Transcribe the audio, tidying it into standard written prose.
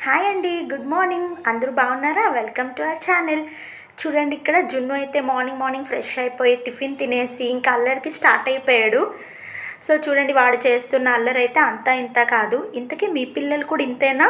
Hi అండి, good morning. అందరూ బాగున్నారా? Welcome to our channel. చూడండి, ఇక్కడ జున్ను అయితే మార్నింగ్ ఫ్రెష్ అయిపోయి టిఫిన్ తినేసి ఇంకా అల్లరికి స్టార్ట్ అయిపోయాడు. సో చూడండి, వాడు చేస్తున్న అల్లరి అయితే అంతా ఇంత కాదు. ఇంతకీ మీ పిల్లలు కూడా ఇంతేనా?